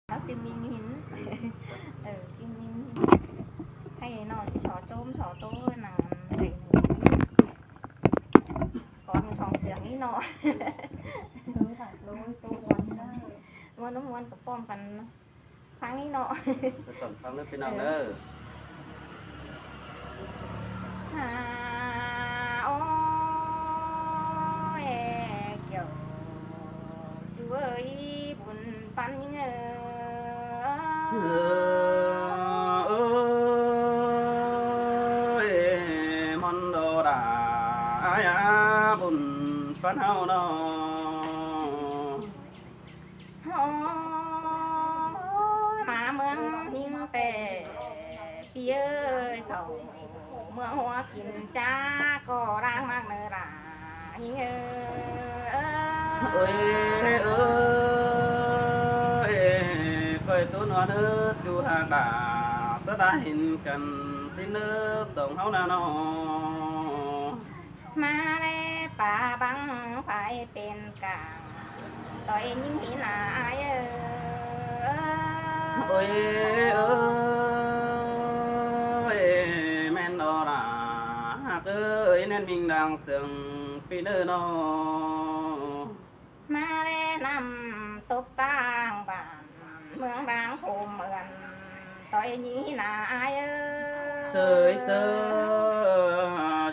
nó tìm mình hình tìm mình hay nó chỉ xỏ trôm xỏ tô nằng này còn sòng xiềng ý nọ mua nó mua cái pomกันฟังý nọ ต้องฟังเรื่องพี่น้องเด้อ ôi kiểu chú ơi buồn phăn những ơi món đồ đã ai á buồn phán hao nó mà mương hình tệ phía sầu mương hoa kín cha có đang mang nở ra hình ơi coi tôi nói nữa chú hàng đã sẽ đã hình cần xin nữa sống hao nào nó mà lê bà băng phảiเป็นกลางต่อยยิ่งหินอาย ơi men đó là hạt ơi nên mình đang sướng phi nơi nó มาแนะนำตกต่างบ้านเมืองบางภูมิเหมือนต่อยนี้นาอาย sơi sơ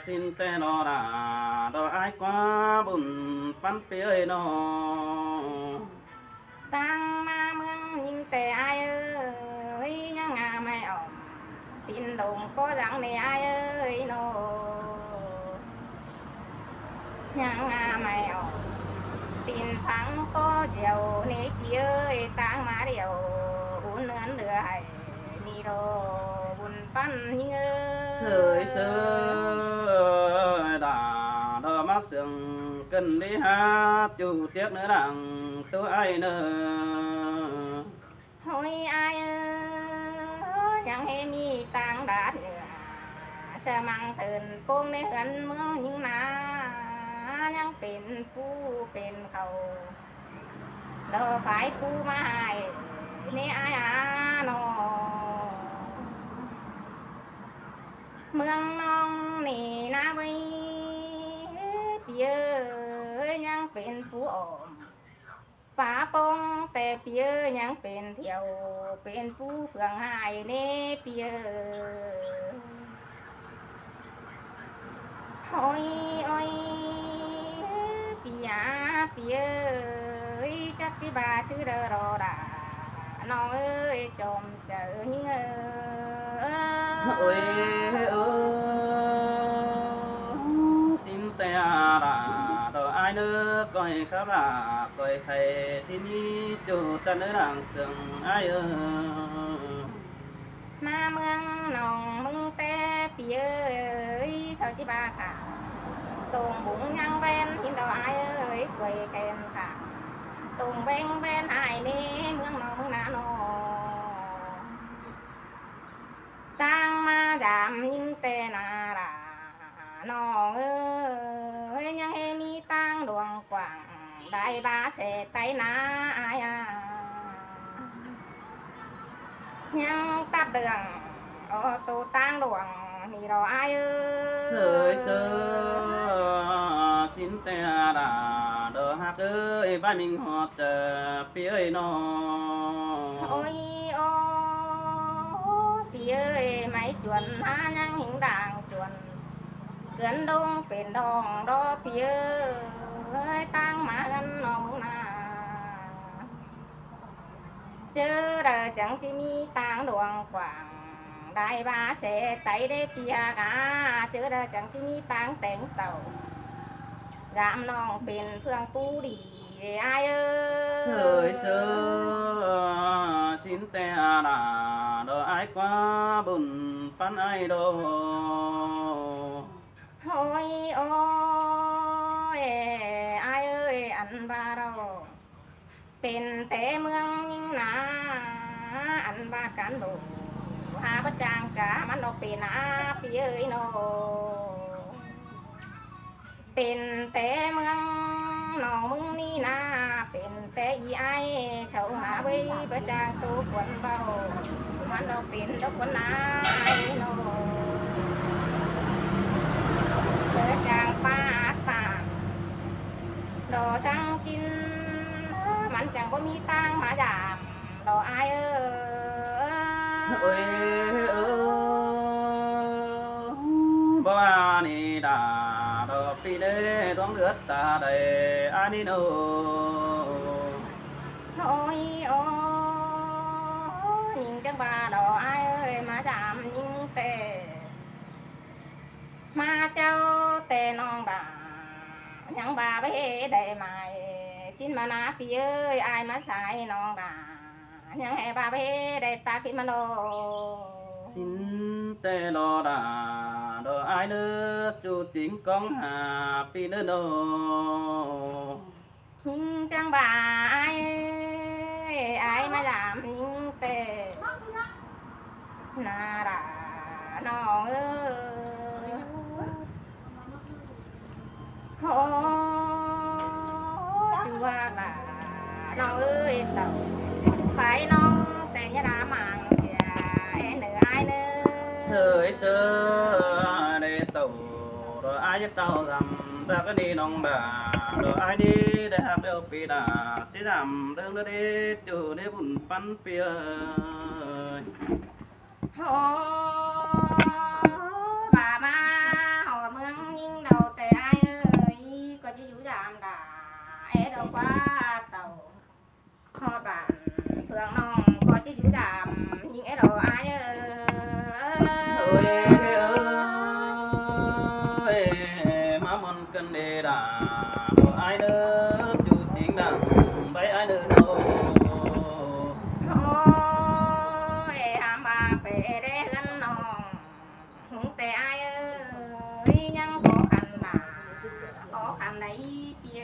xin tên nó là đó ai quá buồn phán phía nó ตั้งมาเมืองยิ่งแต่อายยังงาไม่ออกตินดงก็ยังในอายโนยังงาไม่ออกตินพังก็เดียวในเกี่ยตั้งมาเดียวอุ่นเนื้อเหลือให้นี่โรบุญปั้นยิ่งsơi sơ đã đó mắt sướng cần đi hát chủ tiếc nữa đằng tôi ai nữa โอ้ยอายยังให้มีต่างดาดเหนือจะมังเถินโป้งในเหือนเมืองยิ่งนายังเป็นผู้เป็นเขาเราฝ่ายผู้มาให้นี่อายนอเมืองน้องนี่นะเว้ยเปียยังเป็นผู้ออมป่าปงแต่เปียยังเป็นเที่ยวเป็นผู้เฟืองหายเน่เปียโอ้ยโอ้ยเปียเปียจักที่บาชื่อเดอรอดาน้องเอ้ยจอมเจอหิงôi xin te là đồ ai nữa coi khắp là coi thầy xin đi chủ chân nữa đằng sừng ai ơi มาเมืองหนองมึงแต่เปียชาวที่บาค่ะตรงบุงยังแวนหินดอกอายกวยแกนค่ะตรงแบงแวนหายเน่เมืองหนองมึงนาโนตั้งมาดามยิงแต่นาลาน้องยังให้มีตั้งดวงกว้างได้บาเสไตนาอายยังตัดเดืองตูตั้งดวงนี่เราอาย sơi sơ xin te là đồ hát ơi ba mình hót phía nó โอ้ยโอ้พี่เอ้ยไม่จวนหายังหิงด่างจวนเกินดงเป็นดองดอพี่เอ้ยตั้งมากันน้องนาเจอเด้อจังที่มีต่างดวงกว้างได้บาเสไตได้เปียกาเจอเด้อจังที่มีต่างแต่งเต่ารามน้องเป็นเพื่องปูดีอาย sơi sơ xin te là đồ ai quá buồn phán ai đâu โอ้ยโอ้ยอายเอ้ยอันบาเราเป็นแต่เมืองยิ่งหนาอันบากันโดหาประจางกะมันออกเป็นอาปีเอ้ยโนเป็นแต่เมือง น้องมึงนี่นาเป็นแต่อีไอเฉาหาไว้ประจางตัวควนเบามันเราเป็นดอกคนนาไอโนเกิดจางป้าตางดอช่างจินมันจังบ่มีตังมาดามดอไอเอ้ยบ่ว่านี่ดาดอกปีเด้ต้องเลือดตาได้อันนี้โน โอ้ยโอ้ยิงจังบาดอไอเอ้ยมาดามยิงแต่มาเจ้าแต่น้องดายังบาไปได้ไหมชิ้นมานาพี่เอ้ยอายมาใส่น้องดายังให้บาไปได้ตาขึ้นมาโล xin tê lo đà đồ ai nữa chú chính con hà phi nữa đồ ยิงจังบาอายเอ้ยอายมาดามยิงแต่นาดาน้องเอ้ยโอ้จูว่าล่ะน้องเอ้ยเต่าไฟน้องแต่ยาดามังเสียเหนืออายเนื้อ sơi sơ để tàu rồi ai giúp tàu làm ta cái đi nông bà rồi ai đi để học đều bị đà chỉ làm đơn đó đi chủ để buồn bắn bia โอ้บ่ามาหอเมืองยิงเราแต่อายเอ้ยก็จะอยู่ยามด่าดอกว่าเต่าฮอดบ้านเพื่องน้องก็จะอยู่ยามยิงดอกอายơi ơi má mòn cân đề đà rồi ai nữa chủ chính đằng bay ai nữa đâu โอ้ยหามบาไปได้เฮือนน้องหงแต่อายเอ้ยยังขอขันหนาขอขันไหนเปีย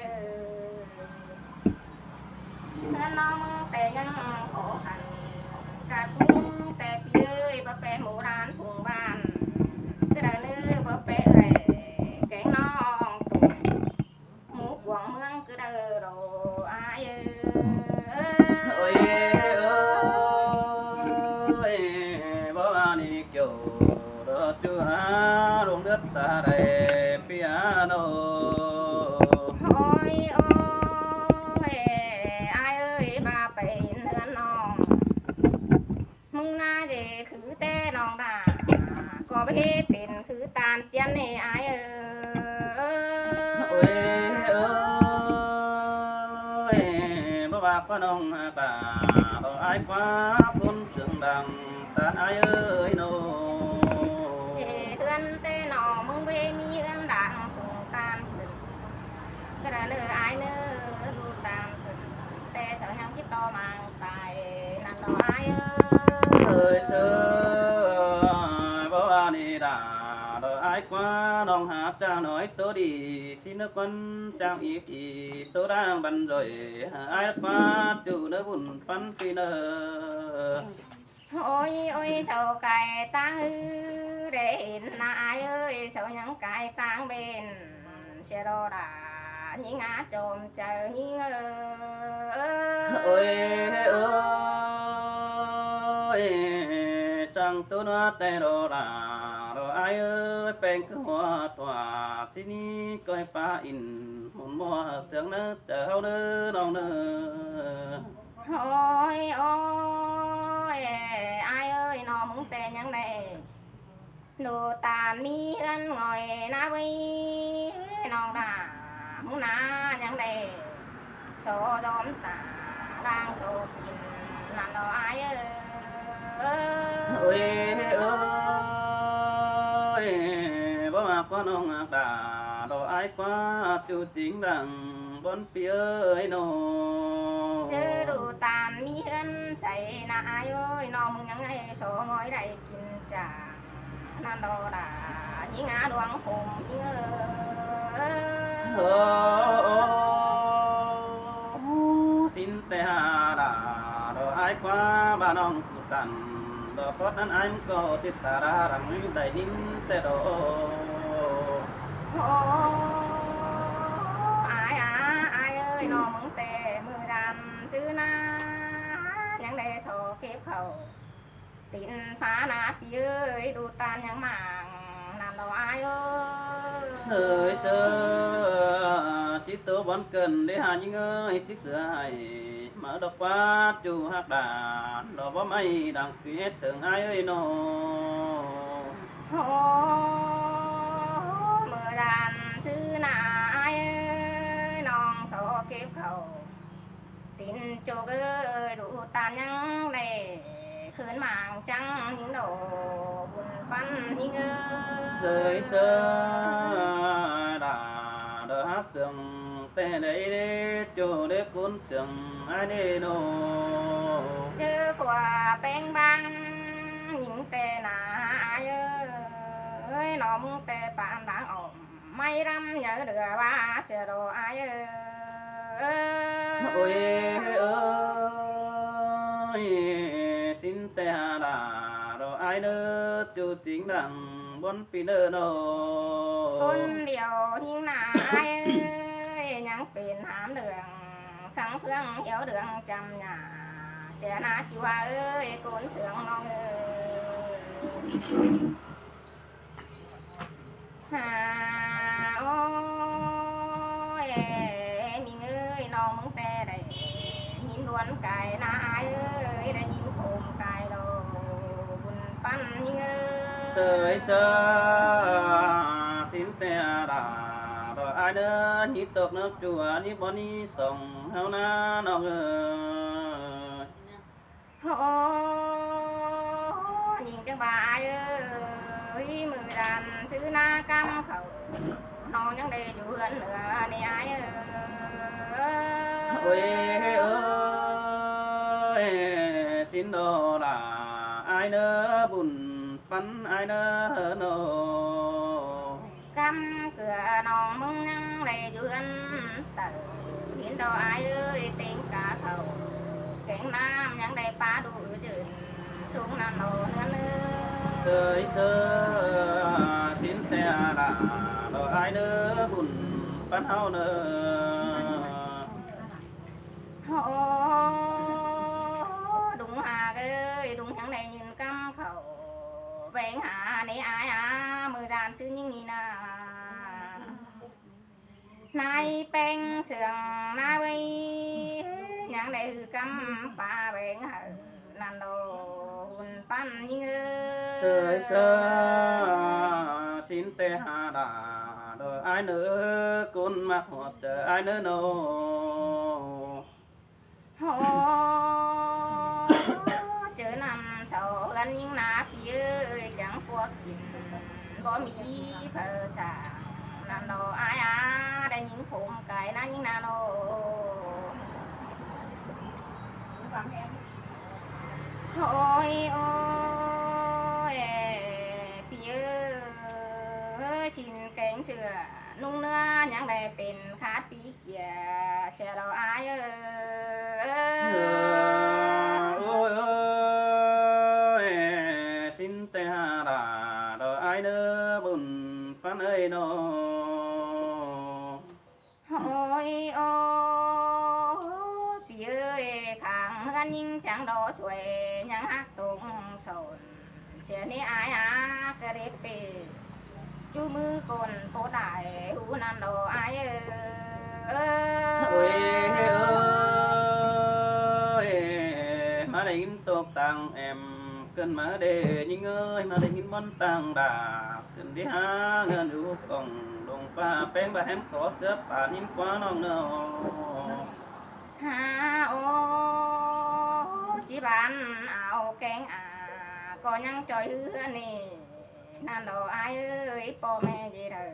เฮือนน้องแต่ยังขอขันกะคุ้งแต่เปียเอ้ยบ่ไปหมู่ร้านผงบ้านกระเนื้อบ่ไปเอ้ยแกงน้องตุ่มหมูกวางเมืองกระเด้อโดอายเอ้ ôi ย ơi bố ani kiểu đó chú ha ruộng đất ta đây piano โอ้ยโอ้ยอายเอ้ยบาไปเฮือนน้องมึงน่าจะคือแต่น้องด่าก็ไปเป็นคือตาลเจียนนี่อายเอ้ ôi ย ơi bố bác có nông bà đó ai quá phun sương đằng ta ai ơi nô เฮือนแต่น้องมึงไปมีเฮือนดังสงตาลขึ้นกระเนื้ออายเนื้อดูตามขึ้นแต่เสายังคิดต่อมาตายนั่นดอกอายเอ้ย ơi sơ bố ani đà đó ai quá nông hát cha nói tôi đi xin nước quân trang ý ý tôi đang bận rồi ai quá chủ nó buồn phân phi nơ โอ้ยโอ้ยเจ้าไก่ตางได้เห็นนาอายเอ้ยเจ้ายังไก่ตางเป็นเชโรดายิงอาโจมเจอยิงôi ơi chẳng tôi nó tay đồ là đồ ai ơi bên cứ hoa tỏa xin đi coi pa in một mùa sương nữa chờ nữa đâu nữa โอ้ยโอ้ยอายเอ้ยน้องมึงแต่ยังได้ดูตาลมีเอื้อนงอยนาวิน้องด่ามึงนายังได้โซดอมตาร่างโซกินนั่นดอกอายôi ơi bố mà có nông đà đồ ai quá chú chính rằng bốn phía ơi nô เจอดูตาลมีเอื้อนใส่นาอายเอ้ยน้องมึงยังไงโซงอยได้กินจ่านั่นดอกด่ายิงอาดวงผมยิงxin te đà đồ ai quá ba nông tụt tàn đồ phốtนั้นanh có tiết ta ra rằng đại nín te đồ โอ้อาย ยน้องมึงแต่มือดำซื้อนายังได้โชว์เก็บเขาตินฟ้าหนาพี่เอ้ยดูตานยังหมางนำเราอายเอ้ย sơi sơ chỉ tố bón cần để hà những ơi chỉ cửa hay mở đọc quá chu hát đà đó bó mây đằng phía tưởng ai ơi nó โอ้เมื่อดานซื้อหนาอายเอ้ยน้องโซเก็บเขาตินโจกเอ้ยดูตานยังได้คืนหมางจังยิงโดบุญปันยิงเอ้ย sơi sơ đà đó hát sương tê đấy đê chu để cuốn sương ai đê nó เจอกว่าแป้งบางหญิงแต่หนาอายเอ้ยน้องแต่ปานด่างออกไม่รำnhớ đượcว่าเสียโดอายเอ้ย ôi ơi xin tê hà đà đó ai nữa chu chính đằng bốn phi nơ nó คนเดียวยิงหนาอายยังเป็นหามเดืองสังเพื่องเหี่ยวเดืองจำหนาเสียนาจิวาเอ้ยโกนเสืองน้องเอ้ยหาโอ้ยมีเงยน้องมึงแต่ได้ยินดวนไก่นาอายเอ้ยได้ยินโคมไก่โดบุญปั้นยิงเอ้ย sơi sơ xin tê đà rồi ai nữa nhị tộc nước chùa nhị bọn nhị sông hao na nó ơi โอ้ยิงจังบายเอ้ยมือดันซื้อหน้ากำเขาน้องยังได้อยู่เฮือนเหนือนี่อายเอ้ย ôi ơi xin đồ là ai nữa buồn phấn ai nữa nô กำเกลือน้องมึงยังได้อยู่เฮือนเติเห็นดอกอายเอ้ยเต็งกาเขาแกงน้ำยังได้ปลาดูจืดสูงน้ำโนเฮือนเอ้ย sơi sơ xin xe là đồ ai nữa buồn phấn hao nữa โอ้ดุงหาเอ้ยดุงยังได้ยินกำเขาแหวงหาในอายมือดานซื้อยิ่งนี่นานายแป้งเสืองนาไว้ยังได้คือกำป่าแหวงหานันโดหุ่นปั้นยิ่งเอ้ย sơi sơ xin tê hà đà rồi ai nữa côn mặc hoặc chờ ai nữa nô โอ้เจอนำเสากันยิ่งนาพี่เอ้ยจังพวกกินบ่มีเพอสางนันโดอายได้ยิงผมไก่นั่นยิ่งนาโนโอ้ยโอ้ยพี่เอ้ยชินแกงเชือนุ่งเนื้อยังได้เป็นคาปีเกียเชื่อเราอายเอ้ย ôi ơi xin tê hà đà rồi ai nữa buồn phán ơi nó โอ้ยโอ้พี่เอ้ยข้างเฮือนยิ่งจังดอสวยยังฮักตรงสนเสียนี่อายกระเด็บเปจูมือกลโปได้หูนันดออายเอ้ ôi ย ơi mà đây in tục tăng em cần mà để những ơi mà đây in món tăng đà cần đi há ngân ưu còng đồng pha bén bà em có xếp bà nhìn quá non nâu หาโอ้จีบานเอาแกงก็ยังจอยเฮือนี่นั่นดอกอายเอ้ยพ่อแม่จีเธอ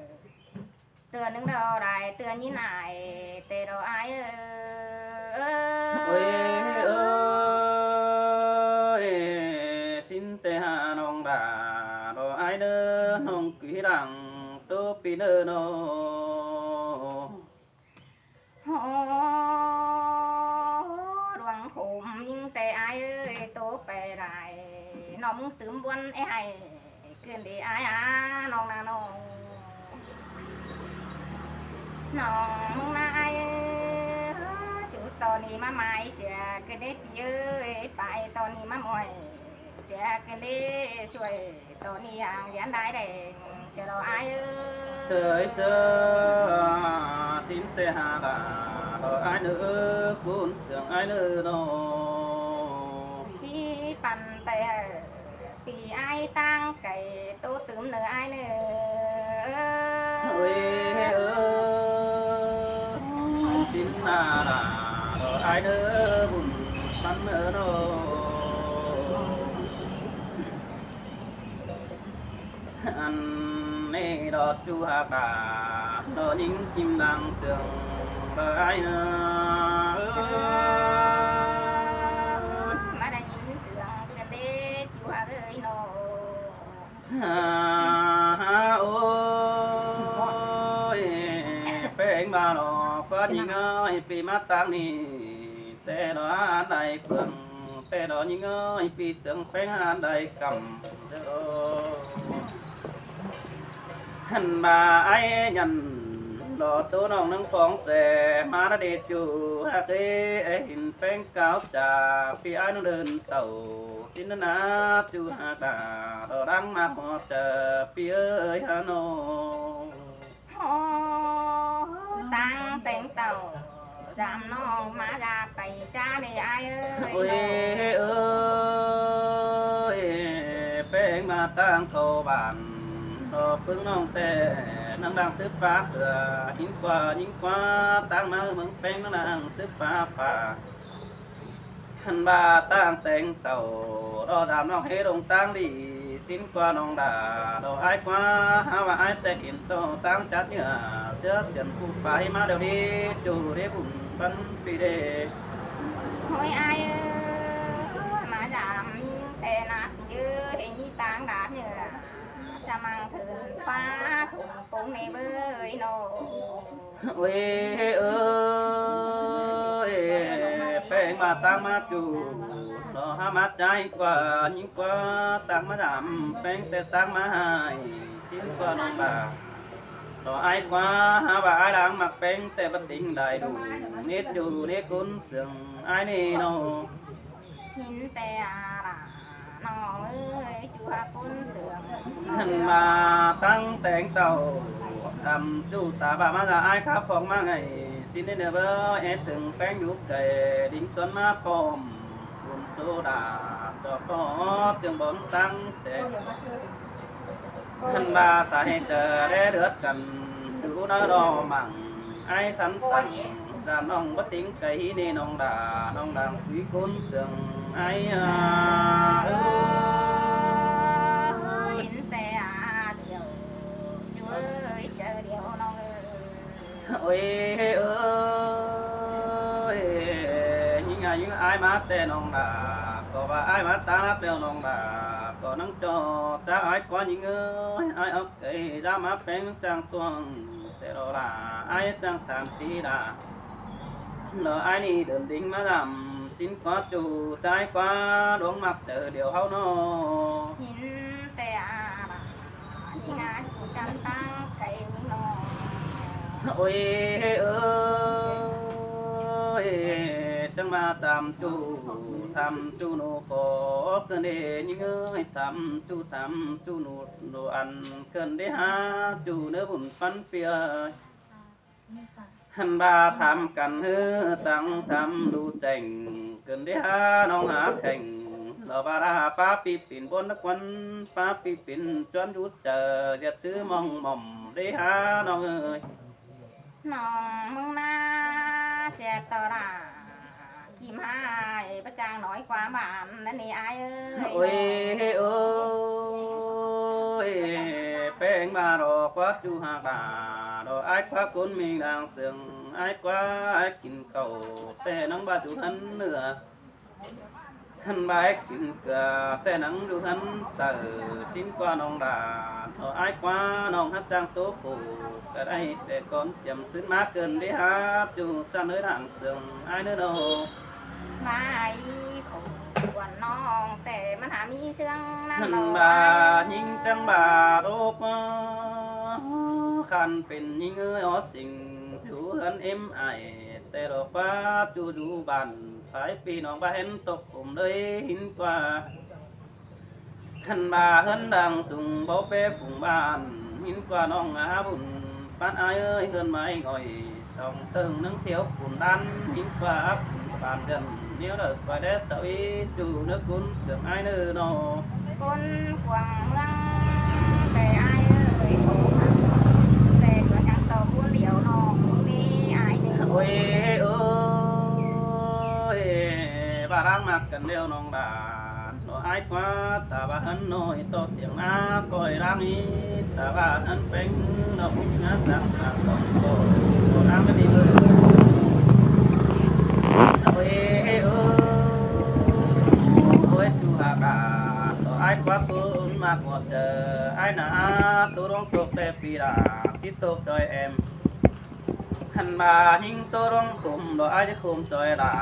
เตือนนึงดอกได้เตือนยี่นายแต่ดอกอายเอ้ ôi ย ơi xin tê hà nong đà rồi ai nữa nong quý đằng tô pi nơ nó โอ้ดวงขุมยิ่งแต่อายเอ้ยโตไปได้น้องตื่มบวนไอ้ให้เกินดีอายน้องนาน้องน้องนายเอ้ ตอนนี้มาไม้เสียกันได้เยอะไปตอนนี้มามวยเสียกันได้ช่วยตอนนี้อย่างยันได้แดงเสียเราอาย sơi sơ xin tê hà là rồi ai nữa cuốn sương ai nữa đâu ที่ปั่นไปปีไอ้ตั้งไก่โตตื่มเนื้อไอ้เนื้อ ơi xin là rồi ai nữa buồn bắn nữa đâu ăn nê đọt chu hà cả đò những chim đang sương rồi ai nữa มาได้ยินเสียงกันเด็ดอยู่หาเลยโน ôi phèn bà nó có những ơi vì mắt tăng ni xe đó đại phượng xe đó những ơi vì sướng phèn đại cầm hành bà ai nhận đó số nông nâng phong xe mà đã đi chủ hạ cái hình phèn cao trà vì ai nó đơn tàu xin nó ná chú hạ đà đó đang mà họ chờ phía ơi hà nội โอ้ตั้งแต่งเต่าจำน้องมาลาไปจ้าในไอ้เอ้ย ôi ơi phèn mà tăng cầu bản đó phương nông tè năng đang tiếp phá những qua tăng mà mừng phèn nó đang tiếp phá phá hành bà tăng tên tàu đó đàm nó hết đồng tăng đi xin qua nông đà đồ ai qua ha và ai tệ hiện tô tăng chát như xưa tiền phụ phải mà đều đi chủ để bùn bắn phi đề โอ้ยไอ้มาจำแต่นักยื้อเห็นมีตังดาบเนี่ยจะมังถึงฟ้าถุงปุงในเบยโน ôi ơi phèn mà tăng mà chủ đó ha mà trái qua những qua tăng mà đàm phèn tệ tăng mà hài xin qua nông bà đó ai qua ha và ai đang mặc phèn tệ bất định đầy đủ nết chủ nết cún sừng ai nè nó หินแต่น้องเอ้ยจูหาคุณเสื่อม hành mà tăng tẹn tàuทำจูตาบามาละai khắp phòng mà ngày xin đến bơ em từng phèn giúp kề đính xuân mà pom buồn số đà cho có trường bốn tăng sẽ hành bà xã hệ chờ để đứt cần đủ nó đo mặn ai sẵn sàng làm nông bất tiếng cây đi nông đàng quý côn sừng ai หินแต่เดียวจูเอ้ยเจอเดียวน้องเอ้ย ôi ơi những ai mà tên nông đà có và ai mà ta tên nông đà có nắng cho cha ai có những ơi ai ốc cây ra mà phèn trang tuồng thế đó là ai trang tham tí đà lỡ ai đi đừng đinh mà làm xin có chủ trái qua đuống mặt chờ điều hao nó หินแต่ยิงอาจูจันตั้งไก่นอ ôi ơi chẳng mà tham chu nô có cơn đê những ơi tham chu nô đồ ăn cơn đê ha chu nơ bùn phân phía hành ba tham cần hư tăng tham đủ chành cơn đê ha nong há khành lò ba ra pa pi pin bốn đất quân pa pi pin choán rút chờ giật sứ mong mỏm đê ha nong ơi น้องมึงน่าเสียตระกิมหายประจางน้อยกว่าบ้านนั่นนี่อายเอ้ย ôi ơi phèn mà đồ quá chu hà bà đồ ai quá cuốn mình đang sương ai quá ai kín cầu phê nắng ba chu hắn nữa hắn ba ai kín cả phê nắng chu hắn tờ xin qua nông đà thọ ai quá nông hát trang tố phủ cái đây để con chậm xứ má cơn đi hát chu ta nơi đảng sương ai nữa đâu มาไอ้ขวนน้องแต่มันหามีเสื่องนั่น hành bà nhìn trăng bà đốt khăn pin nhìn ơi ó xinh chú hân em ai แต่ดอกฟ้าจูดูบานสายปีน้องบ้านตกผมเลยหินกว่าขันบาเฮินดังสุงเบาเป้ฝุ่งบ้านหินกว่าน้องอาบุญบ้านอายเอ้ยเฮินไม้ง่อยสองตึงนึงเที่ยวฝุ่นดันหินกว่าอับปานเดินเนี้ยวเลิกว่าเดสสวีจูนึกกุนเสื่อมอายเนื้อนอ คนกวางเมืองแต่อายเอ้ยโทรมาแต่ก็ยังต่อผู้เดียวน้องนี่อายเด้อ โอ้ยเอ้ยบารังมักกันเดียวน้องดาโนอายกว่าตาบ้านน้อยตอเสียงอาก้อยรังนี้ตาบ้านเป็นน้องงานดังตาต้องโตโตน้ำไม่ดีเลยโอ้ยเอ้ยโอ้ยจูหากาโนอายกว่าคุณมากกว่าเจออายนาตัวร้องตกแต่ปีดาที่ตกดอยแอม หันมาหิงตัวร้องคุมดอกไอ้จะคุมจอยดา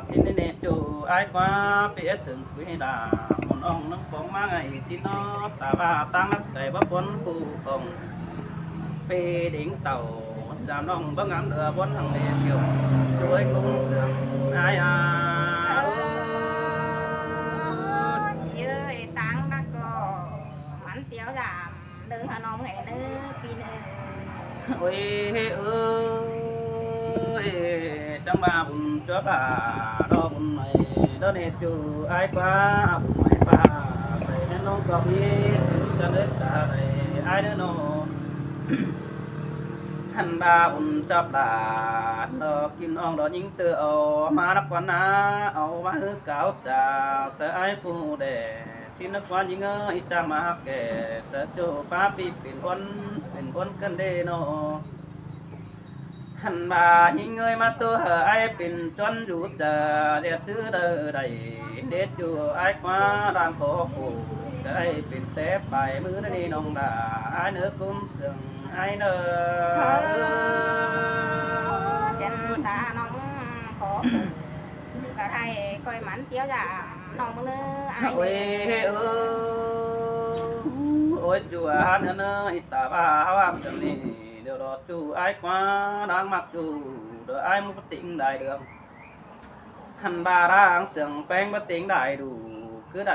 สินเนจูไอ้กว่าเปียถึงคุยดาคนอ่องน้ำฟองมาไงสินอตาบ้าตั้งนักใจว่าบนกูคงเปดิ่งเต่าจามน้องบังงามเดือบนทางเดียวช่วยกุ้งเสื่อมไอ้อา ơi táng đã có mắn chéo giảm đừng hà nông ngày nữ pi nữ โอ้ยเอ้ยจังบ้าบุญจ้าบ้าดอกบุญไม่ดอกเนจูไอ้กว่าบุญไม่ป้าไปนั่นน้องก็มีจะเลิกตาไอ้เด้อน้อง หันบาอุ่นจับดาดอกกินอ่องดอกยิงเตือเอามานักวันนาเอามาฮือเก่าจ่าเสไอผู้แดที่นักวันยิงเอ้ยจะมาแก่เสโจป้าปีเป็นคนกันเดโนหันบายิงเอ้ยมาตัวไอเป็นจนอยู่จะเดียซื้อเด้อใดเด็ดอยู่ไอกว่าร่างโคผู้จะไอเป็นเตะไปมือนี่น้องดาไอเนื้อกุ้มเสื่องไอเนื้อ chân ta nông khó cả thầy coi mắn chéo giảm nông nữ ai โอ้ย nữ เออโอ้ยจูอาเนื้อเนื้ออิตาบ้าว่างจังนี่เดี๋ยวรอจูไอ้กว่าดังมักจูเดี๋ยวไอ้มุกติ่งได้เดืองหันบาร่างเสียงแป้งบัติ่งได้ดูคือได้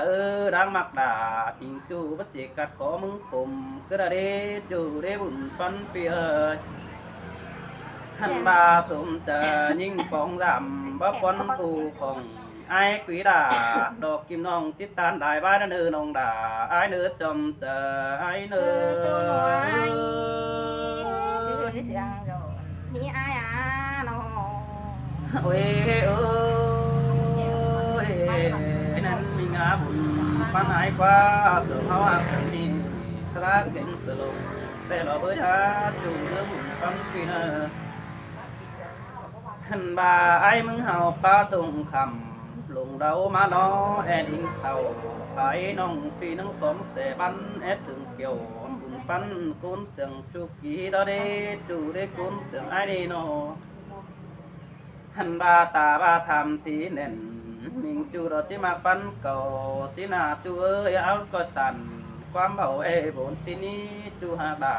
ดังมักด่าจิงจูบัจิกัดขอมึงผมคือได้จูได้บุญฟันเปียหันบาสมจะยิ่งฟองดำบ่ปนกูของไอ้quỷ đà đọt kim nong chít tan đại ba nữ nong đà ai nữ chồng chờ ai nữ tôi nói cứ sương rồi đi ai à nó ôi ơi nên mình á buồn ban ai qua từ hao ăn thì sala kinh soloแต่เราเบื่อจูเรื่องบุญฟังปีน่ะหันบาไอ้มึงเฮาป้าตรงคำลงเดามาล้อแอดิ้งเข่าไปน้องปีน้องสมเสบันแอดถึงเกี่ยวบุญปันกุนเสียงจุกีดอเดจูเดกุนเสียงไอ้ดีโนหันบาตาบาทำตีเน่นมิงจูดอจิมาปันเก่าสินาจูเอ้ยเอาก็ตันความเบาเอบนสินี้จูหาดา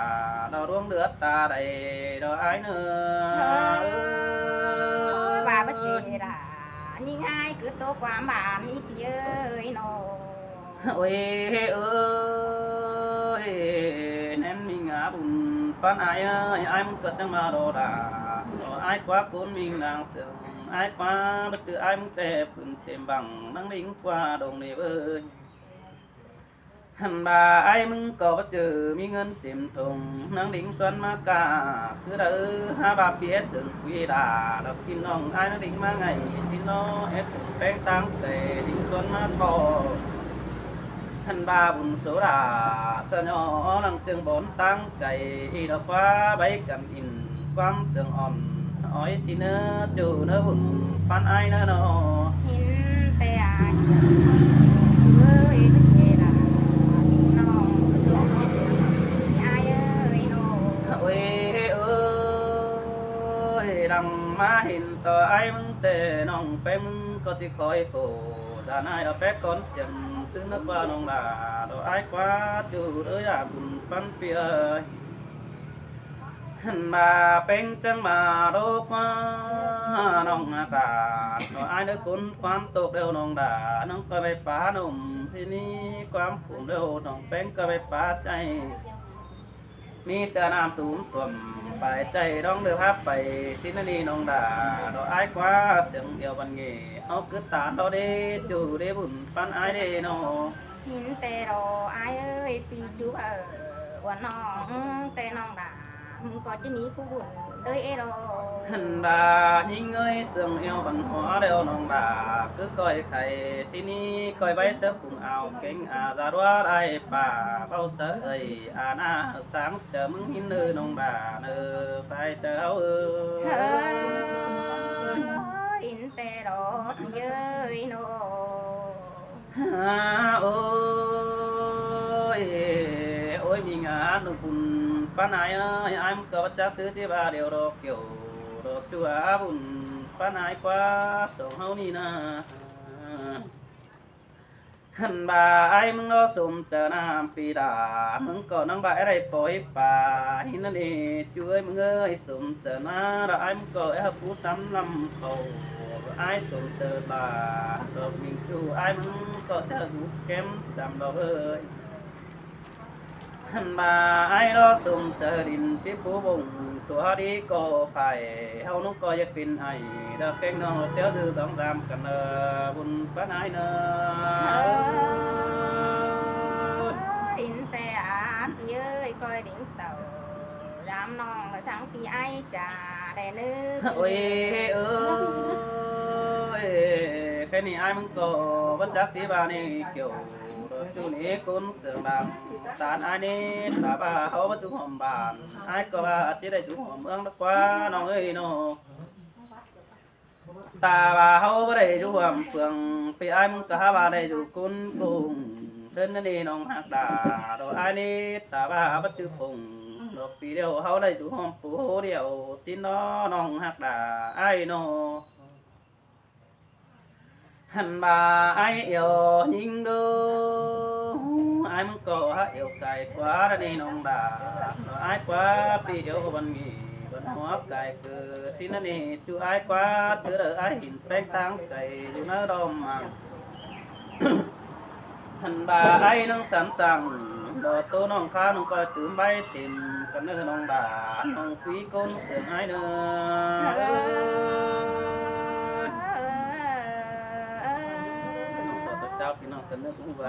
เราร่วงเลือดตาใดเราไอ้เนื้อ bà bất kỳ là nhưng ai cứ tô quá bà mi kia ơi nó โอ้ยเอ้ยแน่นมีงาบุญปันไอ้เอ้ยไอ้มึงเกิดจังมาโดดาไอ้กว่าคนมีนางเสืองไอ้กว่าบัดคือไอ้มึงแต่ปืนเต็มบังนั่งลิงกว่าดงนี่เอ้ยหันบาไอ้มึงก็บ่เจอมีเงินเต็มถุงนั่งลิงส่วนมากาคือเด้อหาบาเปียถึงคุยดาดอกกินน้องไอ้นั่งลิงมาไงสิน้อเอ็ดถึงแป้งตังแต่ลิงส่วนมาพอ thân ba bùn số đà sơ nhỏ năng tương bốn tăng cày y đọc quá bấy cầm in quang sương òn ói xin nơ chủ nơ bùn phan ai nơ nó hin tè ơi bất kỳ là nó ai ơi nó ôi ơi đằng má hình tờ ai mừng tề nòng phê mừng có thì khói cổ đà nai ở phép con chầm xứ nước qua nòng là đồ ai quá chủ đỡ ya bùn phan phía หันมาเป็นจังมาโรคมาน้องอากาศก็อายเด้อคุณความตกเร็วน้องด่าน้องก็ไปป้าหนุ่มที่นี่ความผูมเร็วน้องเป็นก็ไปป้าใจ มีแต่น้ำตูมต่วมไปใจร้องเดือพับไปสินนีน้องด่าเราอายกว่าเสียงเดียวบันเงเอาคือตาเราได้จูได้บุญปันอายได้นอ หินแต่รออายเอ้ยปีจูว่าน้องแต่น้องด่ามึงก็จะมีผู้บุญเด้ยรอ หันด่ายิงเอ้ยเสียงเอวบันหัวเดียวน้องด่าคือก้อยไข่สินี้ก้อยใบเสือผุงเอาเก่งอาจารว่าได้ป่าเป้าเสยอาณาสังเจอมึงหินเนื้อน้องด่าเนื้อใส่เจ้าเฮ้ยหินแต่รอเย้ยโน โอ้ยโอ้ยมีงานหนุ่มปุ่นป้านายเอ้ยไอ้มันก็จักซื้อที่บ้านเดียวดอกเกี่ยวดอกจัวบุญป้านายกว่าสองเฮานี่นะหันบ่าไอ้มึงก็สมเจอน้ำปีดามึงก็นั่งบ่ายอะไรปล่อยป่าหินนั่นเองช่วยมึงเอ้ยสมเจอน้าแล้วไอ้มึงก็เอาผู้ซ้ำลำเขาไอ้สมเจอบ่าดอกมิงชูไอ้มึงก็จะหูแก้มจำดอกเอ้ยหันบ่าไอ้รอสมเจอดินที่ผู้บงตัวดีก็ไผ่เฮานุก็อยากเป็นไอ้ดอกแกงน้องเจ้าดื้อต้องตามกันเนอบุญป้านายเนอ หินแต่อาพี่เอ้ยคอยดิ่งเต่าดามน้องสั่งพี่ไอ้จ่าได้นึก โอ้ยเอ้ยแค่นี้ไอ้มึงก็บันจักสีบานี่เกี่ยวจูนี่คุณเสืองดำตาไอ้นี่ตาบ้าเขาบัจุหอมบานไอ้ก็ว่าจะได้จุหอมเมืองนักว่าน้องเอ้ยน้องตาบ้าเขาบ่ได้จุหอมเฟืองปีไอ้มึงก็หาบ้าได้จุคุณกรุงเดินนี่น้องหักดาดอกไอ้นี่ตาบ้าบัจุพงดอกปีเดียวเขาได้จุหอมปูเดียวสิน้อน้องหักดาไอ้น้อหันบ่าไอ้เอวยิงดูไอ้มึงก็หาเอวไก่กว่าแล้วนี่น้องด่าไอ้กว่าปีเอวบันงี้บันหัวไก่คือสินั่นนี่จูไอ้กว่าเธอไอ้หินแป้งตั้งไก่อยู่ในดอมมังหันบ่าไอ้น้องสันสังดอกตัวน้องข้าน้องก็ตื่นใบติ่มกันเนื้อน้องด่าน้องปีก้นเสียงไอ้เนื้อ เจ้าพี่น้องกันเนื้อผู้ว่า